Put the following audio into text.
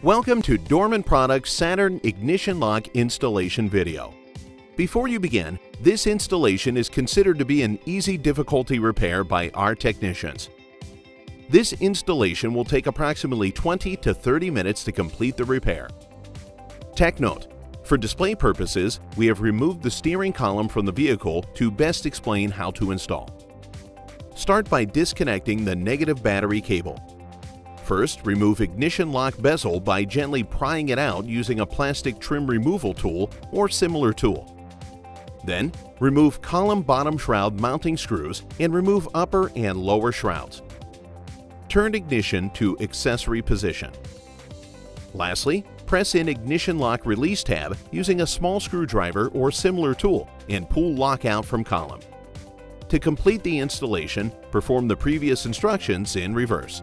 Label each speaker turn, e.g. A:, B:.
A: Welcome to Dorman Products Saturn Ignition Lock installation video. Before you begin, this installation is considered to be an easy difficulty repair by our technicians. This installation will take approximately 20 to 30 minutes to complete the repair. Tech note: for display purposes, we have removed the steering column from the vehicle to best explain how to install. Start by disconnecting the negative battery cable. First, remove ignition lock bezel by gently prying it out using a plastic trim removal tool or similar tool. Then, remove column bottom shroud mounting screws and remove upper and lower shrouds. Turn ignition to accessory position. Lastly, press in ignition lock release tab using a small screwdriver or similar tool and pull lock out from column. To complete the installation, perform the previous instructions in reverse.